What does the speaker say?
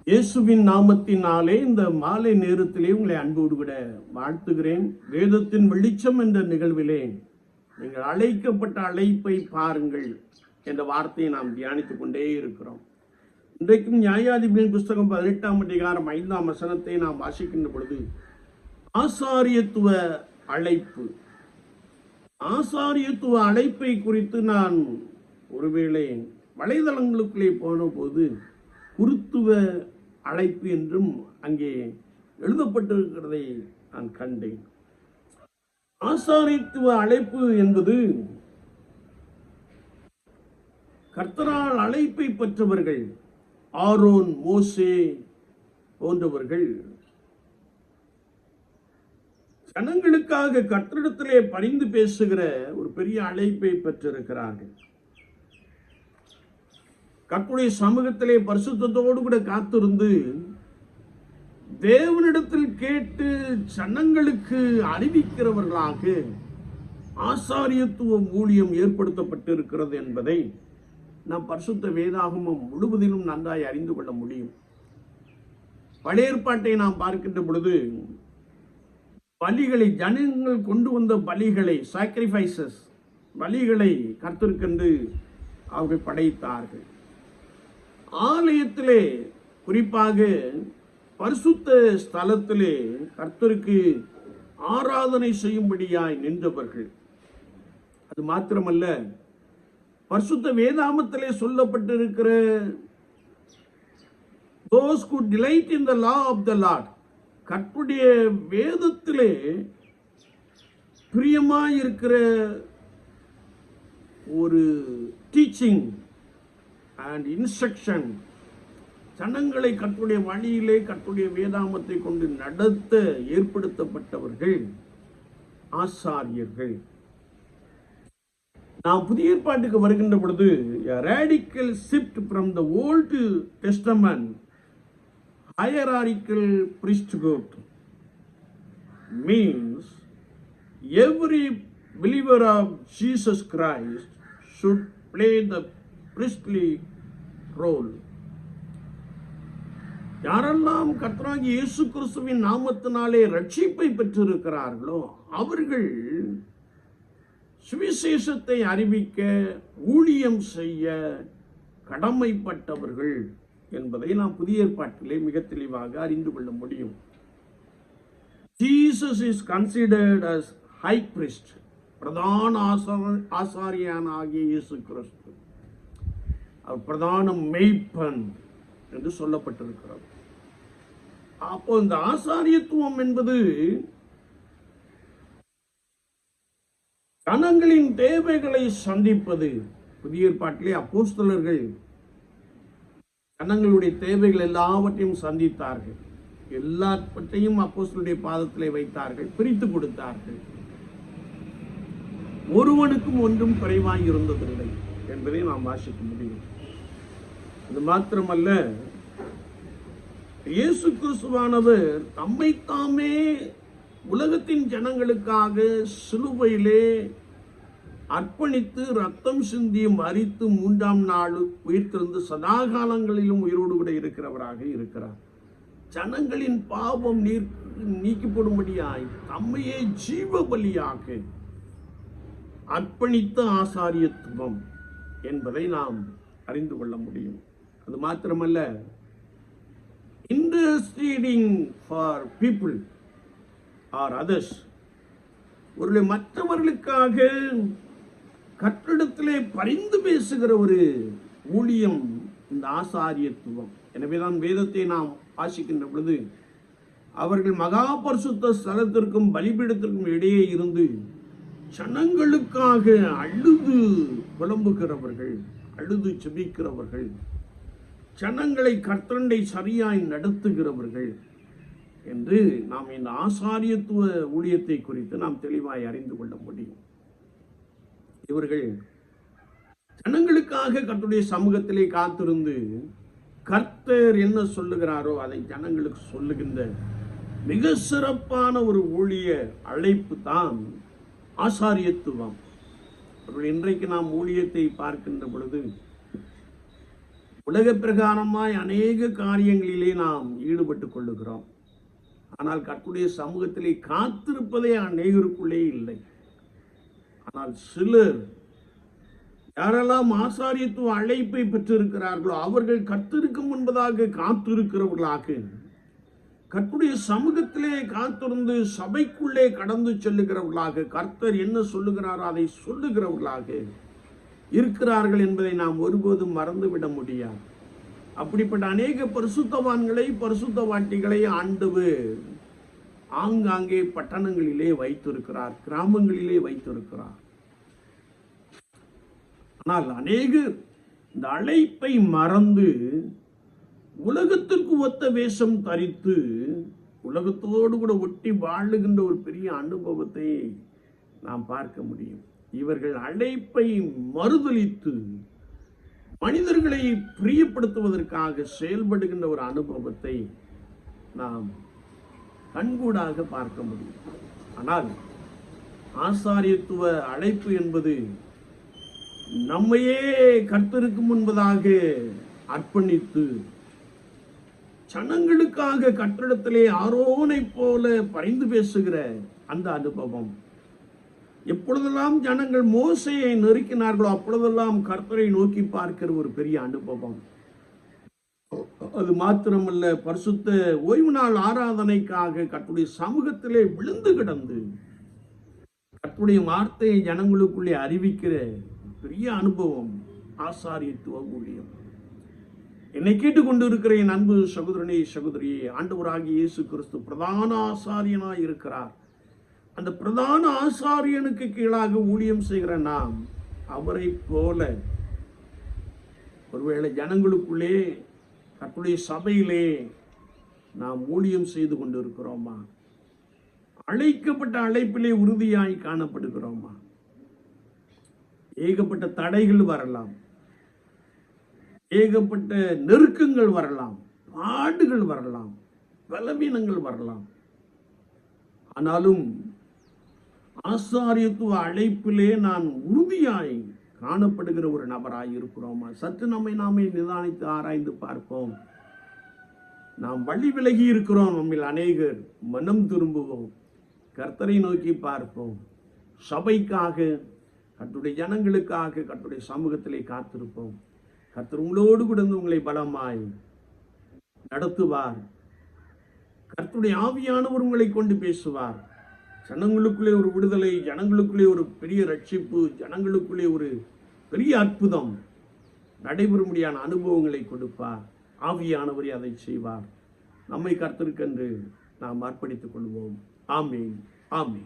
இயேசுவின் நாமத்தினாலே இந்த மாலை நேரத்திலே உங்களை அன்போடு கூட வாழ்த்துகிறேன். வேதத்தின் வெளிச்சம் என்ற நிகழ்விலே நீங்கள் அழைக்கப்பட்ட அழைப்பை பாருங்கள் என்ற வார்த்தையை நாம் தியானித்துக் கொண்டே இருக்கிறோம். இன்றைக்கும் நியாயாதிபதியின் புஸ்தகம் 18ஆம் அதிகாரம் 5ஆம் வசனத்தை நாம் வாசிக்கின்ற பொழுது, ஆசாரியத்துவ அழைப்பு, ஆசாரியத்துவ அழைப்பை குறித்து நான் ஒருவேளை வலைதளங்களுக்குள்ளே போன போது குருத்துவ அழைப்பு என்றும் அங்கே எழுதப்பட்டிருக்கிறதை நான் கண்டேன். ஆசாரியத்துவ அழைப்பு என்பது கர்த்தரால் அழைப்பை பெற்றவர்கள், ஆரோன், மோசே போன்றவர்கள் ஜனங்களுக்காக கர்த்தரிடத்திலே பரிந்து பேசுகிற ஒரு பெரிய அழைப்பை பெற்றிருக்கிறார்கள். கர்த்தருடைய சமூகத்திலே பரிசுத்தத்தோடு கூட காத்திருந்து தேவனிடத்தில் கேட்டு ஜனங்களுக்கு அறிவிக்கிறவர்களாக ஆசாரியத்துவ ஊழியம் ஏற்படுத்தப்பட்டிருக்கிறது என்பதை நாம் பரிசுத்த வேதாகமம் முழுவதிலும் நன்றாய் அறிந்து கொள்ள முடியும். பழைய ஏற்பாட்டை நாம் பார்க்கின்ற பொழுது பலிகளை, ஜனங்கள் கொண்டு வந்த பலிகளை, சாக்ரிஃபைசஸ், பலிகளை கர்த்தருக்கென்று அவர்கள் படைத்தார்கள். ஆலயத்திலே, குறிப்பாக பரிசுத்த ஸ்தலத்திலே கர்த்தருக்கு ஆராதனை செய்யும்படியாய் நின்றவர்கள். அது மாத்திரமல்ல, பரிசுத்த வேதாகமத்திலே சொல்லப்பட்டிருக்கிற those who delight in the law of the Lord, கர்த்தருடைய வேதத்திலே பிரியமாயிருக்கிற ஒரு டீச்சிங் அண்ட் இன்ஸ்ட்ரக்ஷன், ஜனங்களை கர்த்தருடைய வழியிலே கர்த்தருடைய வேதாகமத்தை கொண்டு நடத்த ஏற்படுத்தப்பட்டவர்கள் ஆசாரியர்கள். நாம் புதிய ஏற்பாட்டுக்கு வருகின்ற பொழுது, a radical shift from the Old Testament hierarchical priesthood means every believer of Jesus Christ should play the priestly role. யாரெல்லாம் கர்த்தராகிய இயேசு கிறிஸ்துவின் நாமத்தினாலே ரட்சிப்பை பெற்றிருக்கிறார்களோ அவர்கள் சுவிசேஷத்தை அறிவிக்க, ஊழியம் செய்ய கடமைப்பட்டவர்கள் என்பதை நாம் புதிய ஏற்பாட்டிலே மிக தெளிவாக அறிந்து கொள்ள முடியும். Jesus is considered as high priest, பிரதான ஆசாரியனாகிய இயேசு கிறிஸ்து, அவர் பிரதான மெய்ப்பன் என்று சொல்லப்பட்டிருக்கிறது. அப்போ இந்த ஆசாரியத்துவம் என்பது ஜனங்களின் தேவைகளை சந்திப்பது. புதிய ஏற்பாட்டிலே அப்போஸ்தலர்கள் ஜனங்களுடைய தேவைகள் எல்லாவற்றையும் சந்தித்தார்கள். எல்லாவற்றையும் அப்போஸ்தலருடைய பாதத்திலே வைத்தார்கள், பிரித்து கொடுத்தார்கள். ஒருவனுக்கும் ஒன்றும் குறைவாய் இருந்ததில்லை என்பதை நாம் வாசிக்க முடியும். இது மாத்திரமல்ல, இயேசு கிறிஸ்துவானவர் தம்மைத்தாமே உலகத்தின் ஜனங்களுக்காக சிலுவையிலே அர்ப்பணித்து ரத்தம் சிந்தி மரித்து 3ஆம் நாள் உயிர்த்தெழுந்து சதாகாலங்களிலும் உயிரோடு கூட இருக்கிறவராக இருக்கிறார். ஜனங்களின் பாவம் நீக்கப்படும்படியாய் தம்மையே ஜீவ பலியாக அர்ப்பணித்த ஆசாரியத்துவம் என்பதை நாம் அறிந்து கொள்ள முடியும். அது மாத்திரமல்ல, interceding for people or others, ஒரு மற்றவர்களுக்காக கர்த்தரிடத்திலே பரிந்து பேசுகிற ஒரு ஊழியம் இந்த ஆசாரியத்துவம். எனவேதான் வேதத்தை நாம் வாசிக்கின்ற பொழுது அவர்கள் மகா பரிசுத்த ஸ்தலத்திற்கும் பலிபீடத்திற்கும் இடையே இருந்து ஜனங்களுக்காக அழுது புலம்புகிறவர்கள், அழுது செபிக்கிறவர்கள், ஜனங்களை கர்த்தரை சரியாய் நடத்துகிறவர்கள் என்று நாம் இந்த ஆசாரியத்துவ ஊழியத்தை குறித்து நாம் தெளிவாய் அறிந்து கொள்ள முடியும். இவர்கள் ஜனங்களுக்காக கர்த்தருடைய சமூகத்திலே காத்திருந்து கர்த்தர் என்ன சொல்லுகிறாரோ அதை ஜனங்களுக்கு சொல்லுகின்ற மிக சிறப்பான ஒரு ஊழிய அழைப்பு தான் ஆசாரியத்துவம். இன்றைக்கு நாம் ஊழியத்தை பார்க்கின்ற பொழுது உலக பிரகாரமாய் அநேக காரியங்களிலே நாம் ஈடுபட்டுக் கொள்ளுகிறோம். ஆனால் கர்த்தருடைய சமூகத்திலே காத்திருப்பதே அநேகருக்குள்ளே இல்லை. ஆனால் சிலர், யாரெல்லாம் ஆசாரியத்துவ அழைப்பை பெற்றிருக்கிறார்களோ அவர்கள் கர்த்தருக்கு முன்பதாக காத்திருக்கிறவர்களாக, கர்த்தருடைய சமூகத்திலே காத்திருந்து சபைக்குள்ளே கடந்து செல்லுகிறவர்களாக, கர்த்தர் என்ன சொல்லுகிறாரோ அதை சொல்லுகிறவர்களாக இருக்கிறார்கள் என்பதை நாம் ஒருபோதும் மறந்துவிட முடியாது. அப்படிப்பட்ட அநேக பரிசுத்தவான்களை, பரிசுத்தவாட்டிகளை ஆண்டவர் ஆங்காங்கே பட்டணங்களிலே வைத்திருக்கிறார், கிராமங்களிலே வைத்திருக்கிறார். ஆனால் அநேகர் இந்த அழைப்பை மறந்து உலகத்திற்கு ஒத்த வேஷம் தரித்து உலகத்தோடு கூட ஒட்டி வாழுகின்ற ஒரு பெரிய அனுபவத்தை நாம் பார்க்க முடியும். இவர்கள் அழைப்பை மறுதலித்து மனிதர்களை பிரியப்படுத்துவதற்காக செயல்படுகின்ற ஒரு அனுபவத்தை நாம் கண்கூடாக பார்க்க முடியும். ஆனால் ஆசாரியத்துவ அழைப்பு என்பது நம்மையே கர்த்தருக்கு முன்பதாக அர்ப்பணித்து ஜனங்களுக்காக கர்த்தரிடத்திலே ஆரோனை போல பரிந்து பேசுகிற அந்த அனுபவம். எப்பொழுதெல்லாம் ஜனங்கள் மோசேயை நெருக்கினார்களோ அப்பொழுதெல்லாம் கர்த்தரை நோக்கி பார்க்கிற ஒரு பெரிய அனுபவம். அது மாத்திரமல்ல, பரிசுத்த ஓய்வு நாள் ஆராதனைக்காக கர்த்தருடைய சமூகத்திலே விழுந்து கிடந்து கர்த்தருடைய வார்த்தையை ஜனங்களுக்குள்ளே அறிவிக்கிற பெரிய அனுபவம் ஆசாரியத்துவ ஊழியம். என்னை கேட்டுக்கொண்டு இருக்கிற என் அன்பு சகோதரனே, சகோதரியே, ஆண்டவராகிய இயேசு கிறிஸ்து பிரதான ஆசாரியனாய் இருக்கிறார். அந்த பிரதான ஆசாரியனுக்கு கீழாக ஊழியம் செய்கிற நாம் அவரை போல ஒருவேளை ஜனங்களுக்குள்ளே, கர்த்தருடைய சபையிலே நாம் ஊழியம் செய்து கொண்டு இருக்கிறோமா? அழைக்கப்பட்ட அழைப்பிலே உறுதியாய் காணப்படுகிறோமா? ஏகப்பட்ட தடைகள் வரலாம், ஏகப்பட்ட நெருக்கங்கள் வரலாம், பாடுகள் வரலாம், பலவீனங்கள் வரலாம். ஆனாலும் ஆசாரியத்துவ அழைப்பிலே நான் உறுதியாய் காணப்படுகிற ஒரு நபராய் இருக்கிறோமா? சற்று நம்மை நாமே நிதானித்து ஆராய்ந்து பார்ப்போம். நாம் வழி விலகி இருக்கிறோம். நம்மில் அநேகர் மனம் திரும்புவோம், கர்த்தரை நோக்கி பார்ப்போம். சபைக்காக, கர்த்தருடைய ஜனங்களுக்காக, கர்த்தருடைய சமூகத்திலே காத்திருப்போம். கர்த்தர் உங்களோடு கூட உங்களை பலமாய் நடத்துவார். கர்த்தருடைய ஆவியானவர் உங்களை கொண்டு பேசுவார். ஜனங்களுக்குள்ளே ஒரு விடுதலை, ஜனங்களுக்குள்ளே ஒரு பெரிய ரட்சிப்பு, ஜனங்களுக்குள்ளே ஒரு பெரிய அற்புதம் நடைபெறும்படியான அனுபவங்களை கொடுப்பார். ஆவியானவரே அதை செய்வார். நம்மை கர்த்தருக்கென்று நாம் அர்ப்பணித்துக் கொள்வோம். ஆமென், ஆமென்.